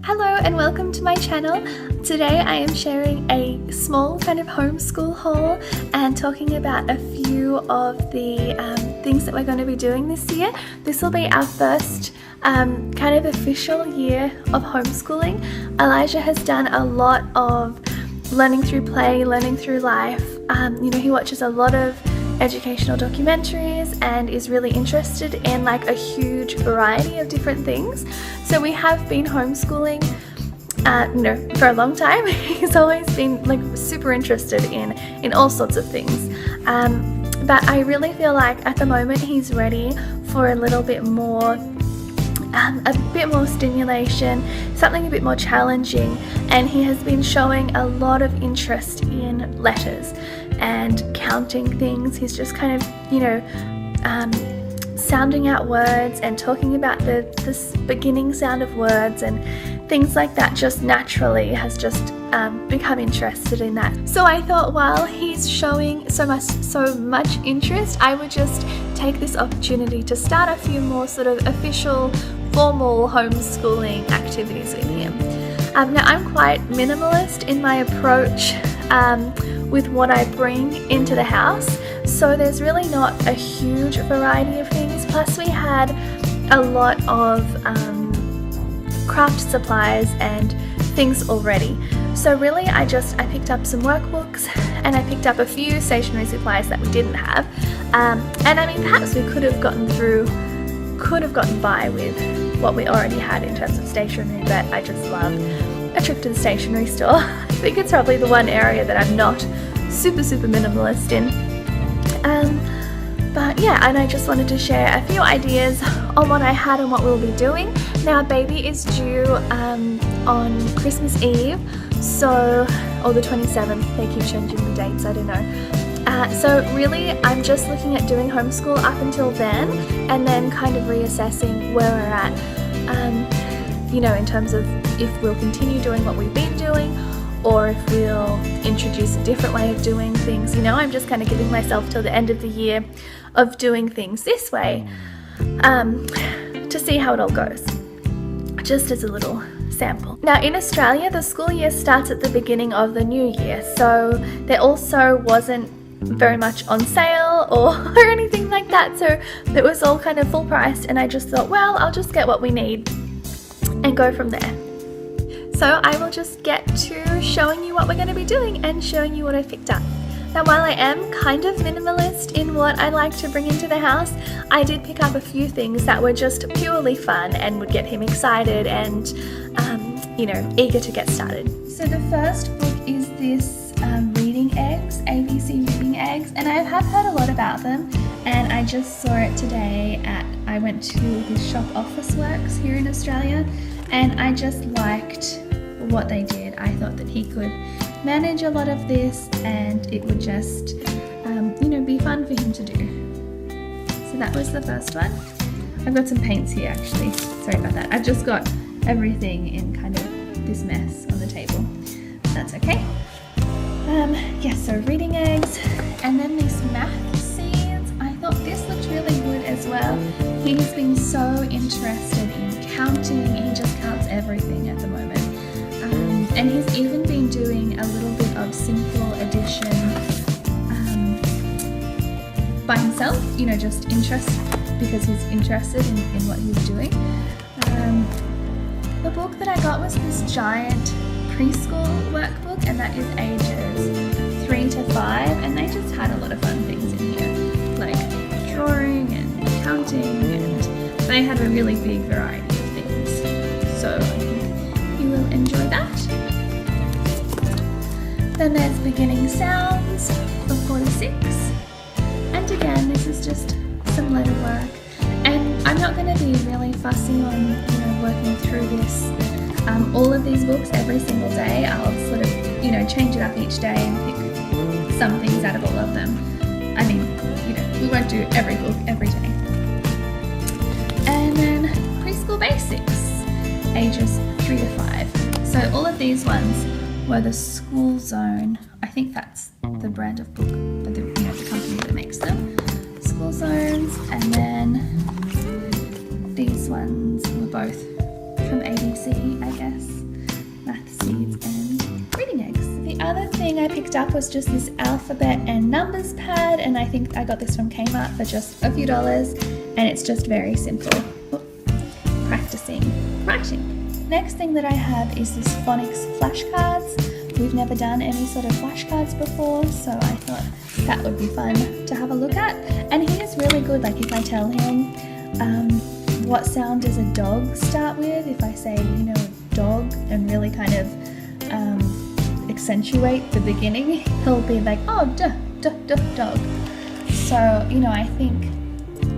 Hello and welcome to my channel. Today I am sharing a small kind of homeschool haul and talking about a few of the things that we're going to be doing this year. This will be our first kind of official year of homeschooling. Elijah has done a lot of learning through play, learning through life. He watches a lot of educational documentaries and is really interested in like a huge variety of different things. So we have been homeschooling for a long time. He's always been like super interested in all sorts of things. But I really feel like at the moment he's ready for a little bit more stimulation, something a bit more challenging, and he has been showing a lot of interest in letters and counting things. He's just kind of, sounding out words and talking about the beginning sound of words and things like that. Just naturally has just become interested in that. So I thought while he's showing so much interest, I would just take this opportunity to start a few more sort of official, formal homeschooling activities with him. Now I'm quite minimalist in my approach with what I bring into the house, so there's really not a huge variety of things. Plus we had a lot of craft supplies and things already. So really I picked up some workbooks and I picked up a few stationery supplies that we didn't have. And I mean, perhaps we could have gotten by with what we already had in terms of stationery, but I just love a trip to the stationery store. I think it's probably the one area that I'm not super minimalist in. But yeah, and I just wanted to share a few ideas on what I had and what we'll be doing. Now baby is due on Christmas Eve, or the 27th, they keep changing the dates, I don't know. So really I'm just looking at doing homeschool up until then, and then kind of reassessing where we're at, in terms of if we'll continue doing what we've been doing or if we'll introduce a different way of doing things. I'm just kind of giving myself till the end of the year of doing things this way to see how it all goes, just as a little sample. Now in Australia, the school year starts at the beginning of the new year, so there also wasn't very much on sale or anything like that, so it was all kind of full priced, and I just thought, well, I'll just get what we need and go from there. So I will just get to showing you what we're going to be doing and showing you what I picked up. Now while I am kind of minimalist in what I like to bring into the house, I did pick up a few things that were just purely fun and would get him excited and eager to get started. So the first book is this reading eggs, ABC reading eggs, and I have heard a lot about them, and I just saw it today I went to this shop, Officeworks, here in Australia, and I just liked what they did. I thought that he could manage a lot of this and it would just be fun for him to do. So that was the first one. I've got some paints here actually, sorry about that. I've just got everything in kind of this mess on the table. That's okay. So reading eggs, and then these math seeds. I thought this looked really good as well. He's been so interested in counting. He just counts everything at the moment. And he's even been doing a little bit of simple addition by himself, just interest, because he's interested in what he's doing. The book that I got was this giant preschool workbook, and that is ages 3 to 5, and they just had a lot of fun things in here, like drawing and counting, and they had a really big variety of things. So I think you will enjoy that. Then there's beginning sounds for 4 to 6. And again, this is just some letter work. And I'm not going to be really fussy on, working through this, all of these books every single day. I'll sort of, change it up each day and pick some things out of all of them. I mean, we won't do every book every day. And then preschool basics, ages 3 to 5. So all of these ones were the School Zone. I think that's the brand of book, the company that makes them. School Zones, and then these ones were both from ABC, I guess. Math seeds and reading eggs. The other thing I picked up was just this alphabet and numbers pad, and I think I got this from Kmart for just a few dollars, and it's just very simple. Practicing writing. Next thing that I have is this phonics flashcards. We've never done any sort of flashcards before, so I thought that would be fun to have a look at. And he is really good, like if I tell him what sound does a dog start with, if I say, dog, and really kind of accentuate the beginning, he'll be like, oh, dog. So, I think,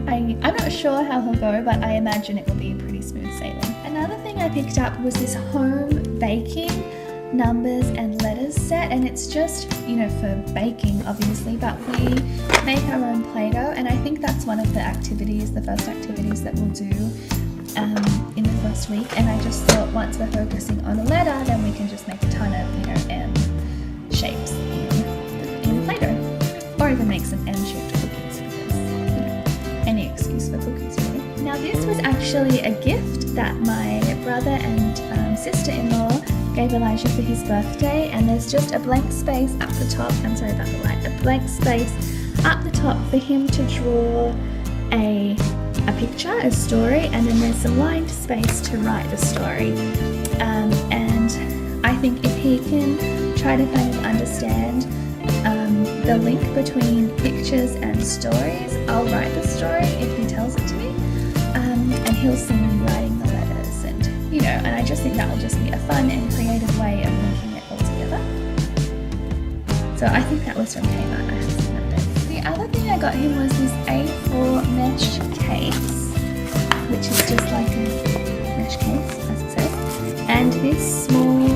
I'm not sure how he'll go, but I imagine it will be pretty smooth sailing. Another thing I picked up was this home baking numbers and letters set, and it's just, for baking obviously, but we make our own Play-Doh, and I think that's one of the first activities that we'll do in the first week. And I just thought once we're focusing on a letter, then we can just make a ton of, M shapes in Play-Doh, or even make some M-shaped cookies, because, any excuse for cookies really. Now this was actually a gift that my brother and sister-in-law gave Elijah for his birthday, and there's just a blank space up the top, I'm sorry about the light, a blank space up the top for him to draw a picture, a story, and then there's some lined space to write the story. And I think if he can try to kind of understand the link between pictures and stories, I'll write the story if he tells it to me, and he'll see me writing the letters, and and I just think that will just be a fun and creative way of linking it all together. So I think that was from Kmart. I have seen that there. The other thing I got him was this A4 mesh case, which is just like a mesh case, as it says, and this small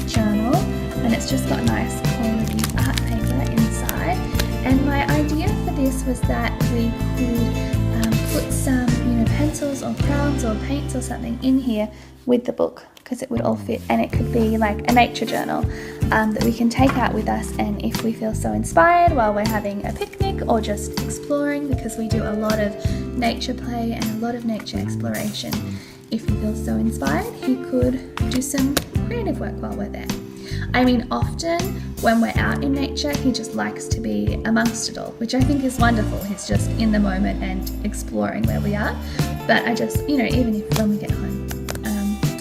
journal, and it's just got nice quality art paper inside. And my idea for this was that we could put some, pencils or crayons or paints or something in here with the book, because it would all fit, and it could be like a nature journal that we can take out with us, and if we feel so inspired while we're having a picnic or just exploring, because we do a lot of nature play and a lot of nature exploration, if he feels so inspired, he could do some creative work while we're there. I mean, often when we're out in nature, he just likes to be amongst it all, which I think is wonderful. He's just in the moment and exploring where we are. But I just, even if when we get home.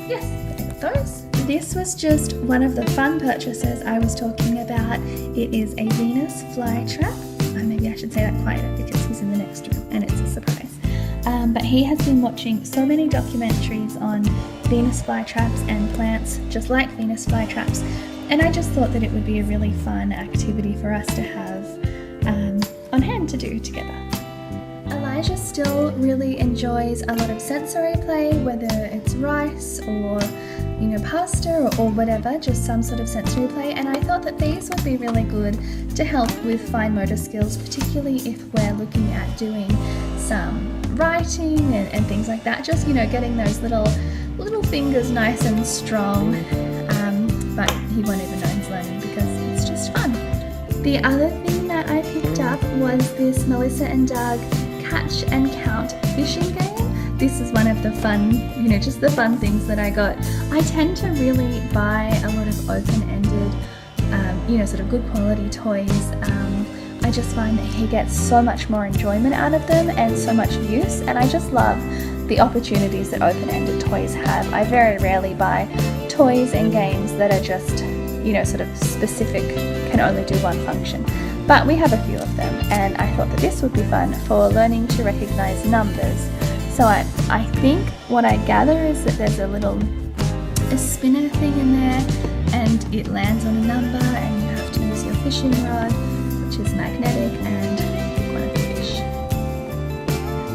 Yes, I got those. This was just one of the fun purchases I was talking about. It is a Venus flytrap. Maybe I should say that quieter because he's in the next room and it's a surprise. But he has been watching so many documentaries on Venus flytraps and plants just like Venus flytraps, and I just thought that it would be a really fun activity for us to have on hand to do together. Elijah still really enjoys a lot of sensory play, whether it's rice or pasta or whatever, just some sort of sensory play, and I thought that these would be really good to help with fine motor skills, particularly if we're looking at doing some writing and things like that, just getting those little fingers nice and strong, but he won't even know he's learning because it's just fun. The other thing that I picked up was this Melissa and Doug catch and count fishing game. This is one of the fun, just the fun things that I got. I tend to really buy a lot of open-ended, sort of good quality toys. I just find that he gets so much more enjoyment out of them and so much use, and I just love the opportunities that open-ended toys have. I very rarely buy toys and games that are just, sort of specific, can only do one function. But we have a few of them, and I thought that this would be fun for learning to recognize numbers. So I think what I gather is that there's a spinner thing in there, and it lands on a number, and you have to use your fishing rod, which is magnetic, and pick one of the fish.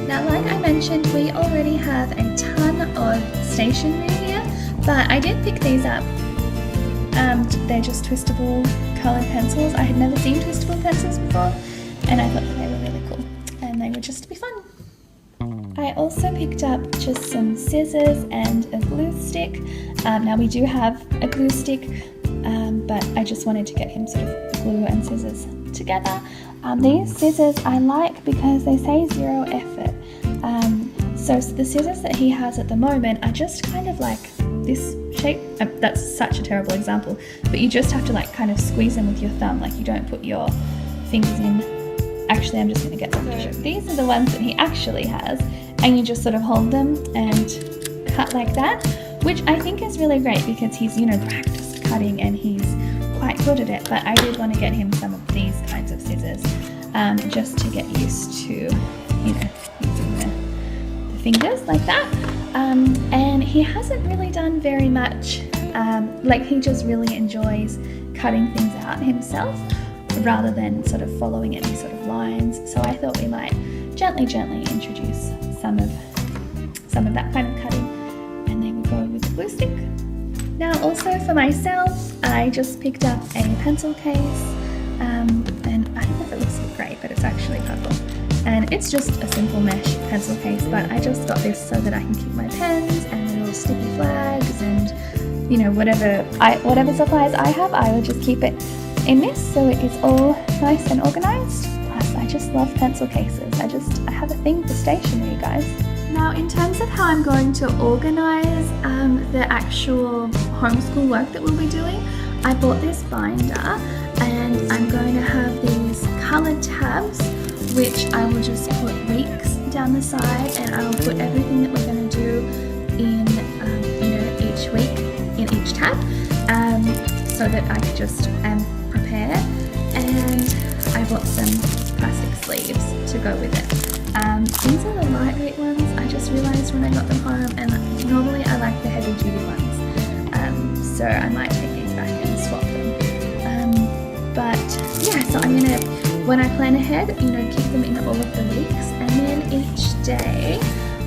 Now, like I mentioned, we already have a ton of stationery here, but I did pick these up. They're just twistable coloured pencils. I had never seen twistable pencils before, and I thought that they were really cool, and they would just be fun. I also picked up just some scissors and a glue stick. Now we do have a glue stick, but I just wanted to get him sort of glue and scissors together. These scissors I like because they say 0 effort. So the scissors that he has at the moment are just kind of like this shape. That's such a terrible example, but you just have to like kind of squeeze them with your thumb, like you don't put your fingers in. Actually, I'm just going to get them to show. These are the ones that he actually has, and you just sort of hold them and cut like that, which I think is really great because he's, you know, practiced cutting and he's quite good at it. But I did want to get him some of these kinds of scissors, just to get used to, you know, using the fingers like that. And he hasn't really done very much, like he just really enjoys cutting things out himself rather than sort of following any sort of lines. So I thought we might gently introduce some of that kind of cutting, and then we go with the glue stick. Now also for myself, I just picked up a pencil case, and I don't know if it looks great, but it's actually purple. And it's just a simple mesh pencil case, but I just got this so that I can keep my pens and little sticky flags and, you know, whatever supplies I have, I will just keep it in this so it is all nice and organised. Plus, I just love pencil cases. I have a thing for stationery, guys. Now, in terms of how I'm going to organise the actual homeschool work that we'll be doing, I bought this binder and I'm going to have these coloured tabs, which I will just put weeks down the side, and I will put everything that we're going to do in, you know, each week in each tab, so that I could just prepare. And I bought some plastic sleeves to go with it. These are the lightweight ones. I just realised when I got them home, and normally I like the heavy duty ones, so I might take these back and swap them. But yeah, so I'm gonna, when I plan ahead, you know, keep them in all of the weeks, and then each day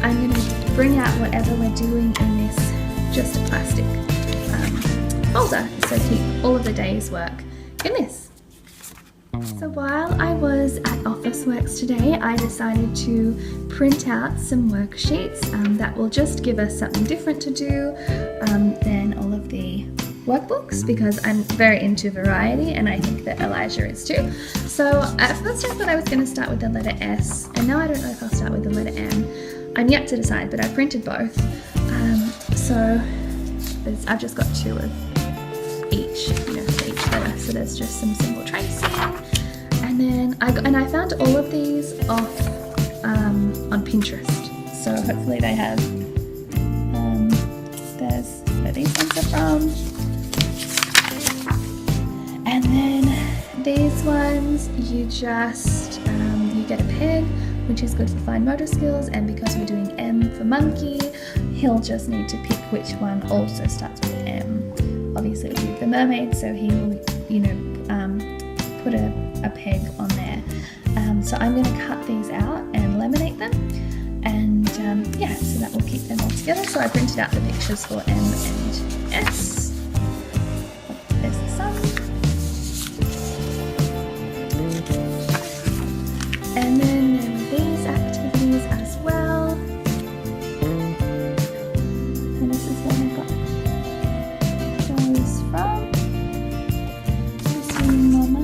I'm gonna bring out whatever we're doing in this just a plastic folder, so keep all of the day's work in this. So while I was at Officeworks today, I decided to print out some worksheets that will just give us something different to do than all of the workbooks, because I'm very into variety, and I think that Elijah is too. So at first I thought I was going to start with the letter S, and now I don't know if I'll start with the letter M. I'm yet to decide, but I printed both. So I've just got two of each, you know, for each letter. So there's just some symbol tracing, and then I found all of these off on Pinterest. So hopefully they have. There's where these ones are from. And then these ones, you just, you get a peg, which is good for fine motor skills, and because we're doing M for monkey, he'll just need to pick which one also starts with M. Obviously it'll be the mermaid, so he will, you know, put a peg on there. So I'm going to cut these out and laminate them, and yeah, so that will keep them all together. So I printed out the pictures for M and S. There's the sun. And then there were these activities as well. And this is where I got those from. Missing Mama.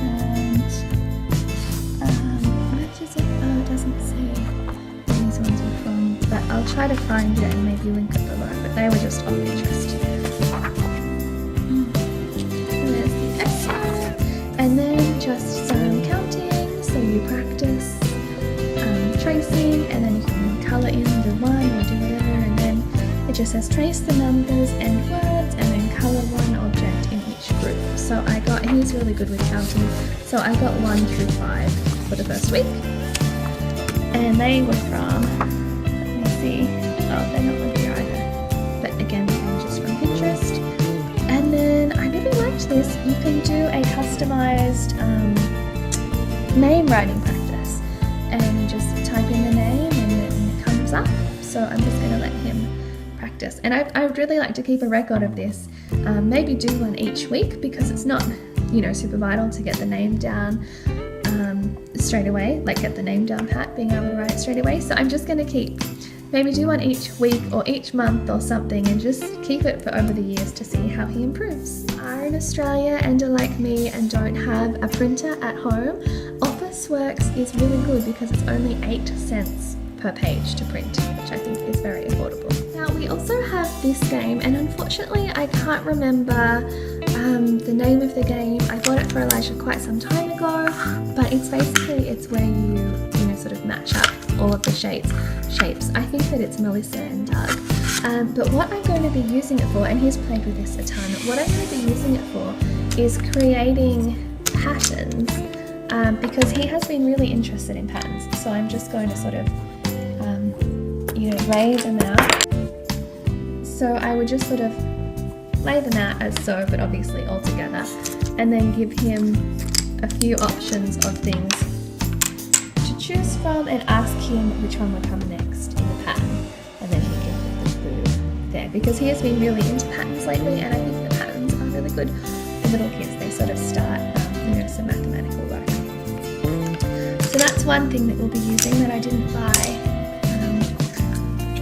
And where is it? Oh, it doesn't say where these ones were from. But I'll try to find it and maybe link it below. But they were just off Pinterest. And there's the S one. And then just some counting. So you practice tracing, and then you can colour in the one or do whatever, and then it just says trace the numbers and words, and then colour one object in each group. So he's really good with counting, so I got 1 through 5 for the first week, and they were from, let me see, oh, they're not with here either, but again, they're just from Pinterest. And then I really liked this. You can do a customised name writing practice, and you just type in the name and it comes up. So I'm just going to let him practice, and I would really like to keep a record of this, maybe do one each week, because it's not, you know, super vital to get the name down straight away, like get the name down pat, being able to write straight away. So I'm just going to maybe do one each week or each month or something, and just keep it for over the years to see how he improves. Are in Australia and are like me and don't have a printer at home, Officeworks is really good because it's only 8 cents per page to print, which I think is very affordable. Now we also have this game, and unfortunately I can't remember the name of the game. I bought it for Elijah quite some time ago, but it's where you know, sort of match up all of the shapes. I think that it's Melissa and Doug. But what I'm going to be using it for, and he's played with this a ton, what I'm going to be using it for is creating patterns, because he has been really interested in patterns. So I'm just going to sort of, you know, lay them out. So I would just sort of lay them out as so, but obviously all together, and then give him a few options of things to choose from and ask him which one would come next in the pattern, and then he can put the glue there, because he has been really into patterns lately, and I think the patterns are really good for little kids. They sort of start, you know, some mathematical work. So that's one thing that we'll be using that I didn't buy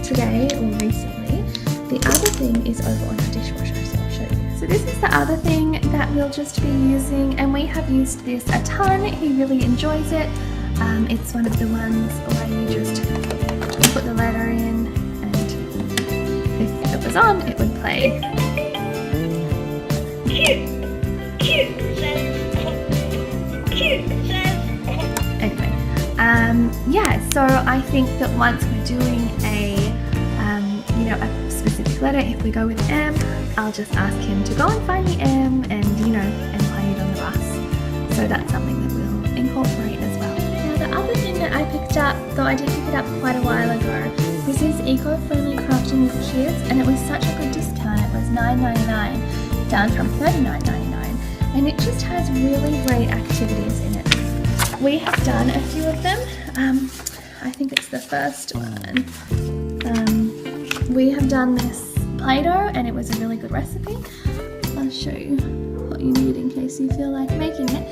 today or recently. The other thing is over on our dishwasher, so I'll show you. So this is the other thing that we'll just be using, and we have used this a ton. He really enjoys it. It's one of the ones where you just put the letter in, and if it was on, it would play. Anyway, yeah, so I think that once we're doing a, you know, a specific letter, if we go with M, I'll just ask him to go and find the M and, you know, and play it on the bus. So that's something that we'll incorporate as well. Now the other thing that I picked up, though I did pick it up quite a while ago, this is Eco-Friendly Crafting with Kids, and it was such a good discount. It was $9.99 down from $39.99, and it just has really great activities in it. We have done a few of them. I think it's the first one. We have done this Play-Doh, and it was a really good recipe. I'll show you what you need in case you feel like making it.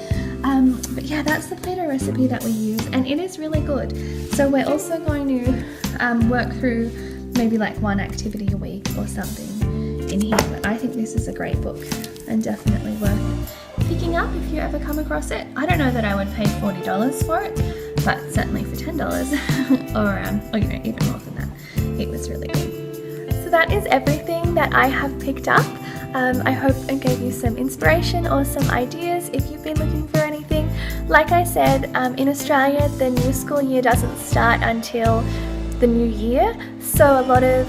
But yeah, that's the Play-Doh recipe that we use, and it is really good. So we're also going to work through maybe like one activity a week or something in here. But I think this is a great book and definitely worth picking up if you ever come across it. I don't know that I would pay $40 for it, but certainly for $10 or you know, even more than that, it was really good. So that is everything that I have picked up. I hope it gave you some inspiration or some ideas if you've been looking for anything. Like I said, in Australia the new school year doesn't start until the new year, so a lot of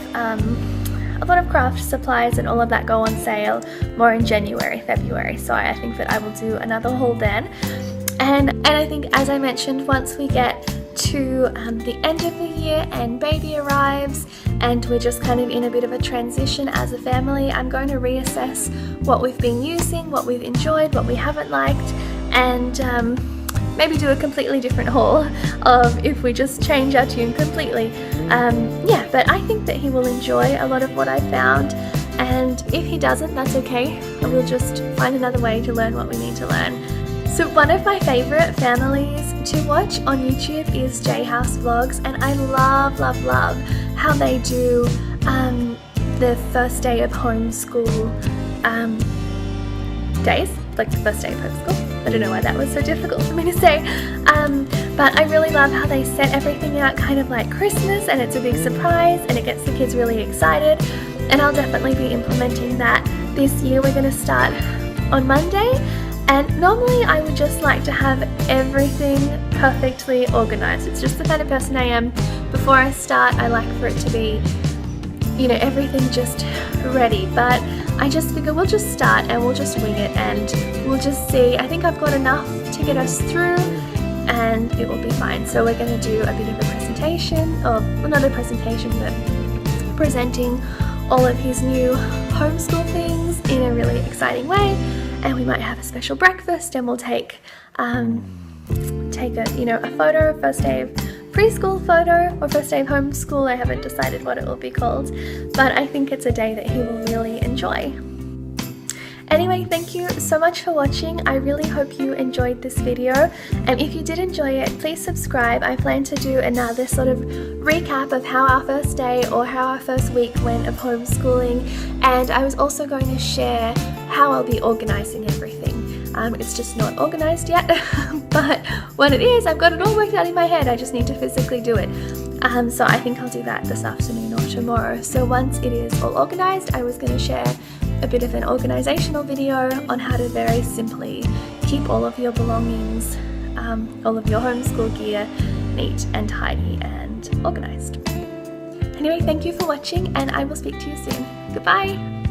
craft supplies and all of that go on sale more in January, February, so I think that I will do another haul then. And I think, as I mentioned, once we get to the end of the year and baby arrives and we're just kind of in a bit of a transition as a family, I'm going to reassess what we've been using, what we've enjoyed, what we haven't liked, and maybe do a completely different haul of if we just change our tune completely. Yeah, but I think that he will enjoy a lot of what I found, and if he doesn't, that's okay. We'll just find another way to learn what we need to learn. So one of my favourite families to watch on YouTube is J House Vlogs, and I love how they do the first day of homeschool days, like the first day of homeschool. I don't know why that was so difficult for me to say, but I really love how they set everything out kind of like Christmas, and it's a big surprise and it gets the kids really excited, and I'll definitely be implementing that this year. We're going to start on Monday, and normally I would just like to have everything perfectly organized. It's just the kind of person I am. Before I start, I like for it to be, you know, everything just ready, but I just figure we'll just start and we'll just wing it and we'll just see. I think I've got enough to get us through and it will be fine. So we're going to do a bit of a presentation, or well, not a presentation, but presenting all of his new homeschool things in a really exciting way, and we might have a special breakfast, and we'll take a photo, first day of preschool photo or first day of homeschool. I haven't decided what it will be called, but I think it's a day that he will really enjoy. Anyway, thank you so much for watching. I really hope you enjoyed this video, and if you did enjoy it, please subscribe. I plan to do another sort of recap of how our first day or how our first week went of homeschooling, and I was also going to share how I'll be organizing everything. It's just not organized yet, but when it is, I've got it all worked out in my head. I just need to physically do it. So I think I'll do that this afternoon or tomorrow. So once it is all organised, I was going to share a bit of an organisational video on how to very simply keep all of your belongings, all of your homeschool gear neat and tidy and organised. Anyway, thank you for watching and I will speak to you soon. Goodbye!